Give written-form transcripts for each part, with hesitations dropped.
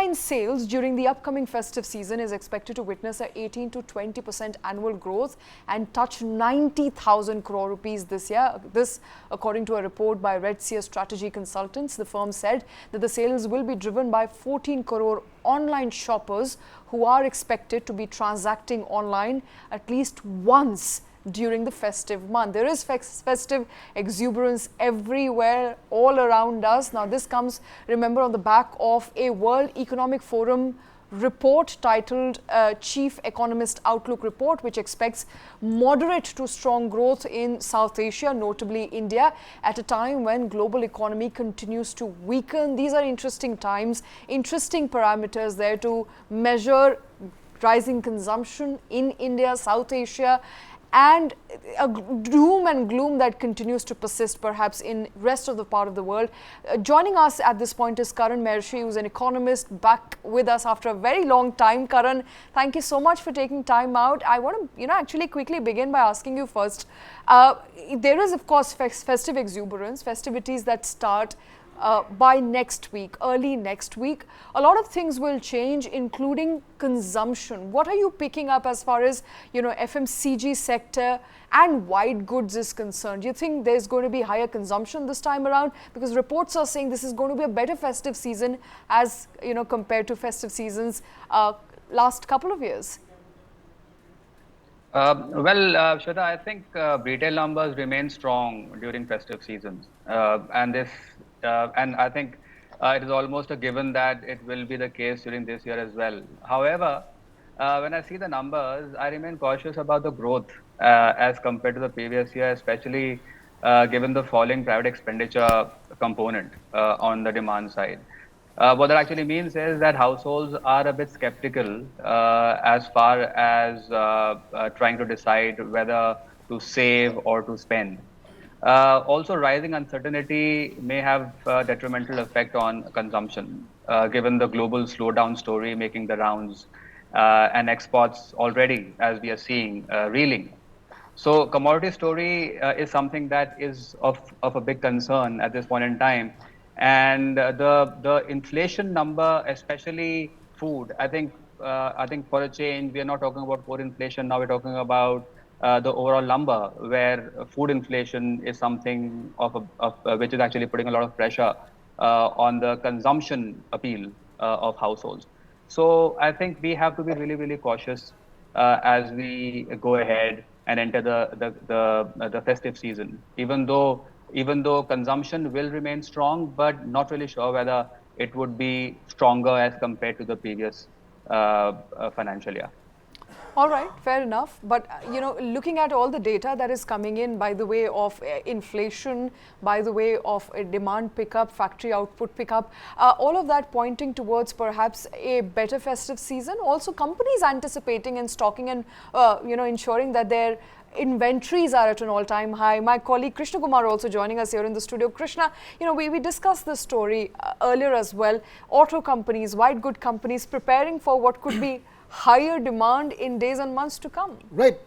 online sales during the upcoming festive season is expected to witness a 18 to 20% annual growth and touch 90,000 crore rupees this year. This, according to a report by Redseer Strategy Consultants. The firm said that the sales will be driven by 14 crore online shoppers who are expected to be transacting online at least once during the festive month. There is festive exuberance everywhere, all around us. Now, this comes, remember, on the back of a World Economic Forum report titled Chief Economist Outlook Report, which expects moderate to strong growth in South Asia, notably India, at a time when global economy continues to weaken. These are interesting times, interesting parameters there to measure rising consumption in India, South Asia, and a doom and gloom that continues to persist perhaps in rest of the part of the world. Joining us at this point is Karan Merishi, who's an economist, back with us after a very long time. Karan, thank you so much for taking time out. I want to, actually quickly begin by asking you first. There is, of course, festive exuberance, festivities that start by next week, early next week. A lot of things will change, including consumption. What are you picking up as far as, FMCG sector and white goods is concerned? Do you think there's going to be higher consumption this time around? Because reports are saying this is going to be a better festive season as, compared to festive seasons last couple of years. Shweta, I think retail numbers remain strong during festive seasons, and I think it is almost a given that it will be the case during this year as well. However, when I see the numbers, I remain cautious about the growth as compared to the previous year, especially given the falling private expenditure component on the demand side. What that actually means is that households are a bit skeptical as far as trying to decide whether to save or to spend. Also, rising uncertainty may have a detrimental effect on consumption, given the global slowdown story making the rounds and exports already, as we are seeing, reeling. So, commodity story is something that is of a big concern at this point in time. And the inflation number, especially food, I think for a change, we are not talking about core inflation. Now we're talking about the overall number, where food inflation is something which is actually putting a lot of pressure on the consumption appeal of households. So I think we have to be really, really cautious as we go ahead and enter the festive season. Even though consumption will remain strong, but not really sure whether it would be stronger as compared to the previous financial year. All right, fair enough. But, looking at all the data that is coming in by the way of inflation, by the way of a demand pickup, factory output pickup, all of that pointing towards perhaps a better festive season. Also, companies anticipating and stocking and, ensuring that their inventories are at an all-time high. My colleague Krishnakumar also joining us here in the studio. Krishna, we discussed this story earlier as well. Auto companies, white good companies preparing for what could be higher demand in days and months to come. Right,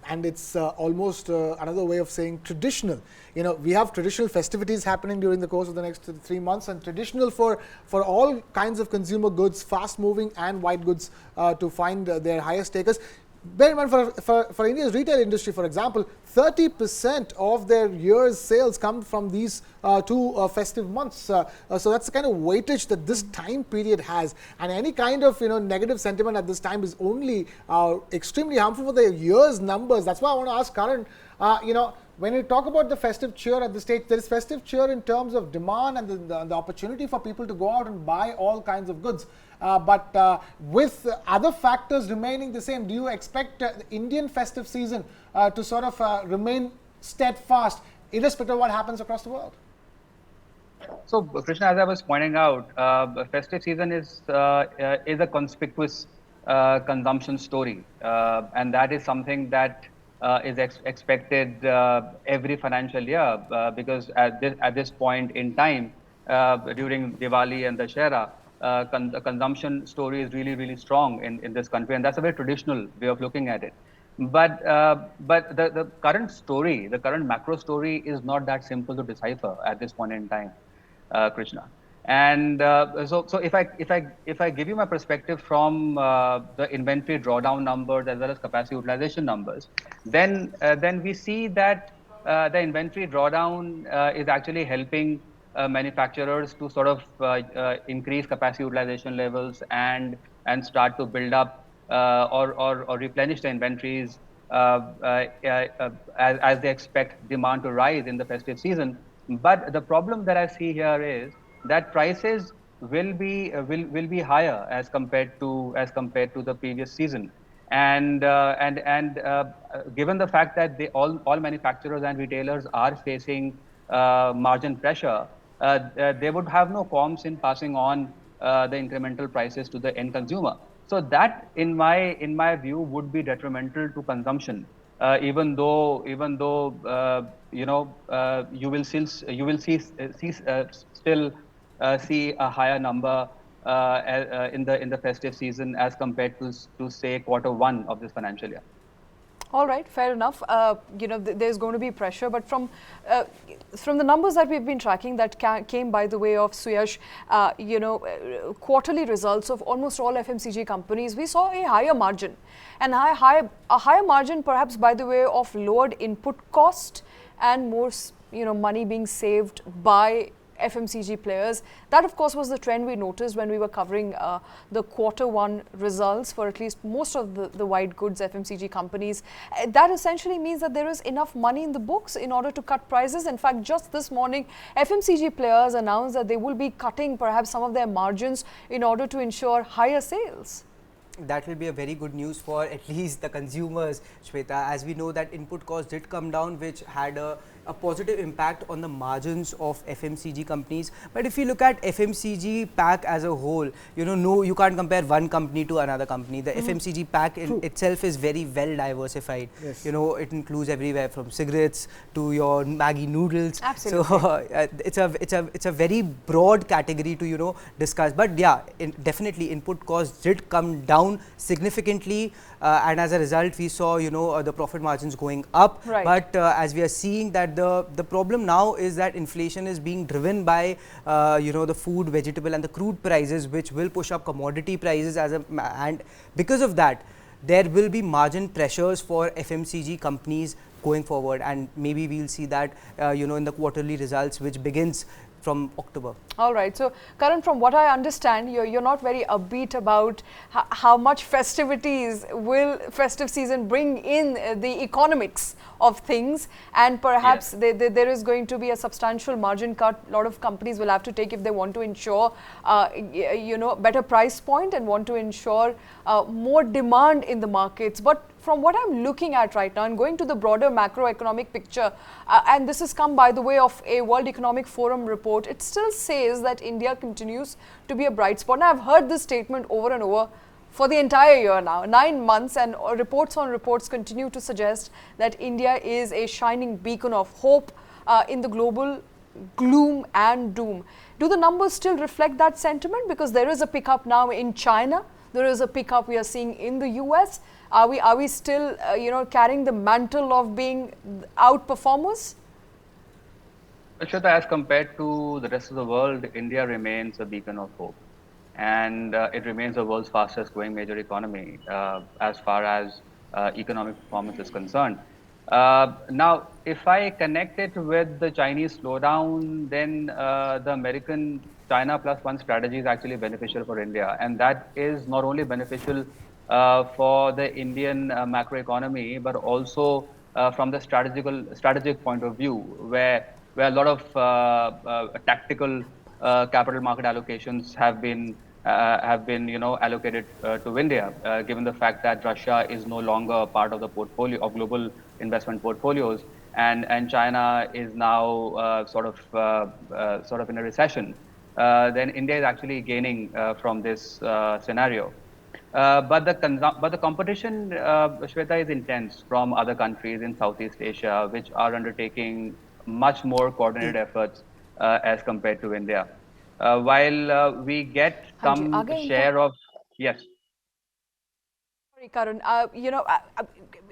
and it's almost another way of saying traditional. We have traditional festivities happening during the course of the next 3 months, and traditional for all kinds of consumer goods, fast moving and white goods to find their highest takers. Bear in mind, for India's retail industry, for example, 30% of their year's sales come from these two festive months. So that's the kind of weightage that this time period has. And any kind of negative sentiment at this time is only extremely harmful for the year's numbers. That's why I want to ask Karan, when you talk about the festive cheer at this stage, there is festive cheer in terms of demand and the opportunity for people to go out and buy all kinds of goods. But with other factors remaining the same, do you expect the Indian festive season to sort of remain steadfast, irrespective of what happens across the world? So, Krishna, as I was pointing out, festive season is a conspicuous consumption story, and that is something that is expected every financial year, because at this point in time, during Diwali and Dussehra, the consumption story is really, really strong in this country, and that's a very traditional way of looking at it. But the current story, the current macro story, is not that simple to decipher at this point in time, Krishna. And so if I give you my perspective from the inventory drawdown numbers as well as capacity utilization numbers, then we see that the inventory drawdown is actually helping manufacturers to sort of increase capacity utilization levels and start to build up or replenish the inventories as they expect demand to rise in the festive season. But the problem that I see here is that prices will be higher as compared to the previous season, and given the fact that all manufacturers and retailers are facing margin pressure, they would have no qualms in passing on the incremental prices to the end consumer. So that, in my view, would be detrimental to consumption. Even though you will still see a higher number in the festive season as compared to say quarter 1 of this financial year. All right, fair enough. There's going to be pressure, but from the numbers that we've been tracking that came by the way of Suyash, quarterly results of almost all FMCG companies, we saw a higher margin, and a higher margin perhaps by the way of lowered input cost and more money being saved by FMCG players. That of course was the trend we noticed when we were covering the quarter 1 results for at least most of the white goods FMCG companies. That essentially means that there is enough money in the books in order to cut prices. In fact, just this morning FMCG players announced that they will be cutting perhaps some of their margins in order to ensure higher sales. That will be a very good news for at least the consumers, Shweta, as we know that input costs did come down, which had a positive impact on the margins of FMCG companies. But if you look at FMCG pack as a whole, no, you can't compare one company to another company. The FMCG pack in itself is very well diversified. Yes. It includes everywhere from cigarettes to your Maggi noodles. Absolutely. So it's a very broad category to discuss. But yeah, definitely input costs did come down significantly, and as a result we saw the profit margins going up. Right. But as we are seeing that the problem now is that inflation is being driven by the food, vegetable and the crude prices, which will push up commodity prices and because of that there will be margin pressures for FMCG companies going forward, and maybe we'll see that in the quarterly results which begins from October. All right. So, Karan, from what I understand, you're not very upbeat about how much festivities will festive season bring in the economics of things, and perhaps there is going to be a substantial margin cut a lot of companies will have to take if they want to ensure better price point and want to ensure more demand in the markets. But from what I'm looking at right now and going to the broader macroeconomic picture, and this has come by the way of a World Economic Forum report, it still says that India continues to be a bright spot. Now, I've heard this statement over and over for the entire year now, 9 months, and reports on reports continue to suggest that India is a shining beacon of hope in the global gloom and doom. Do the numbers still reflect that sentiment? Because there is a pickup now in China, there is a pickup we are seeing in the US. Are we still carrying the mantle of being outperformers? Shweta, as compared to the rest of the world, India remains a beacon of hope, and it remains the world's fastest growing major economy as far as economic performance is concerned. Now, if I connect it with the Chinese slowdown, then the American China plus one strategy is actually beneficial for India, and that is not only beneficial for the Indian macroeconomy, but also from the strategic point of view, where a lot of tactical capital market allocations have been allocated to India, given the fact that Russia is no longer part of the portfolio of global investment portfolios, and China is now sort of in a recession. Then India is actually gaining from this scenario. But the competition, Shweta, is intense from other countries in Southeast Asia, which are undertaking much more coordinated efforts as compared to India. While we get some share of, yes. Sorry, Karan.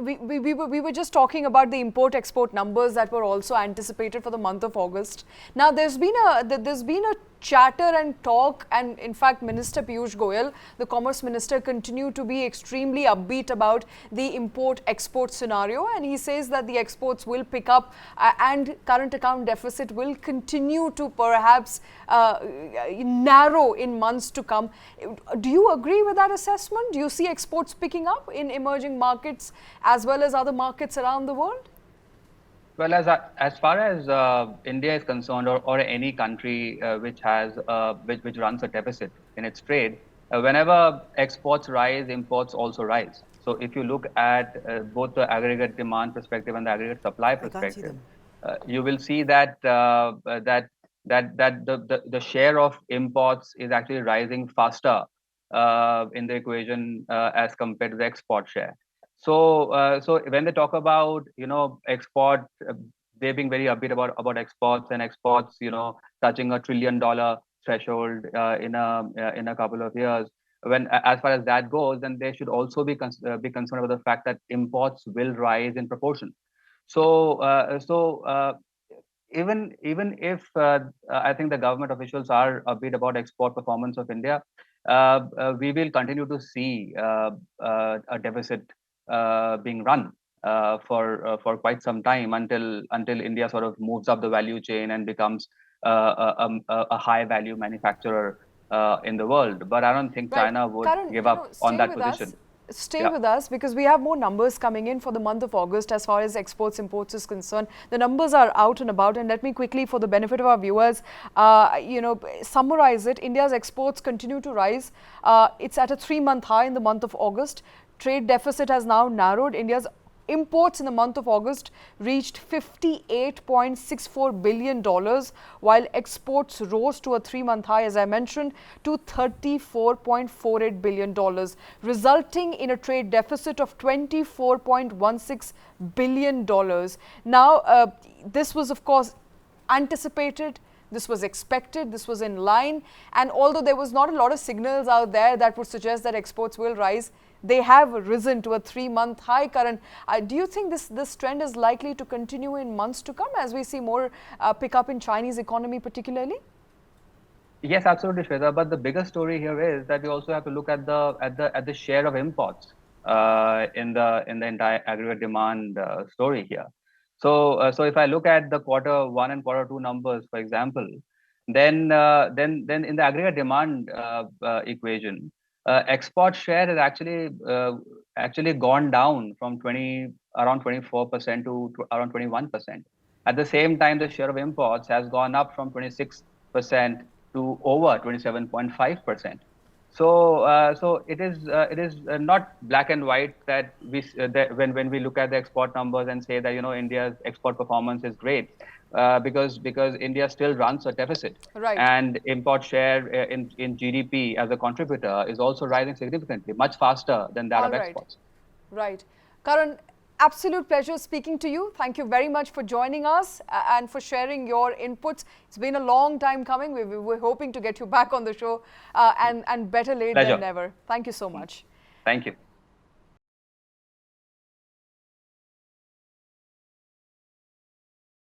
We were just talking about the import-export numbers that were also anticipated for the month of August. Now, there's been a chatter and talk, and in fact Minister Piyush Goyal, the Commerce Minister, continue to be extremely upbeat about the import-export scenario, and he says that the exports will pick up and current account deficit will continue to perhaps narrow in months to come. Do you agree with that assessment? Do you see exports picking up in emerging markets as well as other markets around the world? Well, as far as India is concerned, or any country which runs a deficit in its trade, whenever exports rise, imports also rise. So if you look at both the aggregate demand perspective and the aggregate supply perspective, you will see that the share of imports is actually rising faster in the equation as compared to the export share. So when they talk about export, they're being very upbeat about exports, and exports touching $1 trillion threshold in a couple of years. When as far as that goes, then they should also be concerned about the fact that imports will rise in proportion. So even if I think the government officials are upbeat about export performance of India, we will continue to see a deficit being run for quite some time until India sort of moves up the value chain and becomes a high value manufacturer in the world. But I don't think China would Karan, give up on that position. Stay with us, because we have more numbers coming in for the month of August as far as exports imports is concerned. The numbers are out and about, and let me quickly, for the benefit of our viewers, summarize it. India's exports continue to rise. It's at a 3-month high in the month of August. Trade deficit has now narrowed. India's imports in the month of August reached $58.64 billion, while exports rose to a 3-month high, as I mentioned, to $34.48 billion, resulting in a trade deficit of $24.16 billion. Now, this was, of course, anticipated. This was expected, this was in line, and although there was not a lot of signals out there that would suggest that exports will rise, they have risen to a 3-month high. Karan, do you think this trend is likely to continue in months to come as we see more pickup in Chinese economy particularly? Yes, absolutely, Shweta. But the bigger story here is that we also have to look at the share of imports in the entire aggregate demand story here. So if I look at the Q1 and Q2 numbers, for example, then in the aggregate demand equation, export share has actually gone down from around 24% to around 21%. At the same time, the share of imports has gone up from 26% to over 27.5%. So it is not black and white that when we look at the export numbers and say that India's export performance is great, because India still runs a deficit, and import share in GDP as a contributor is also rising significantly, much faster than that of exports. Right. Karan, absolute pleasure speaking to you. Thank you very much for joining us and for sharing your inputs. It's been a long time coming. We were hoping to get you back on the show, and better late than never. Thank you so much. Thank you.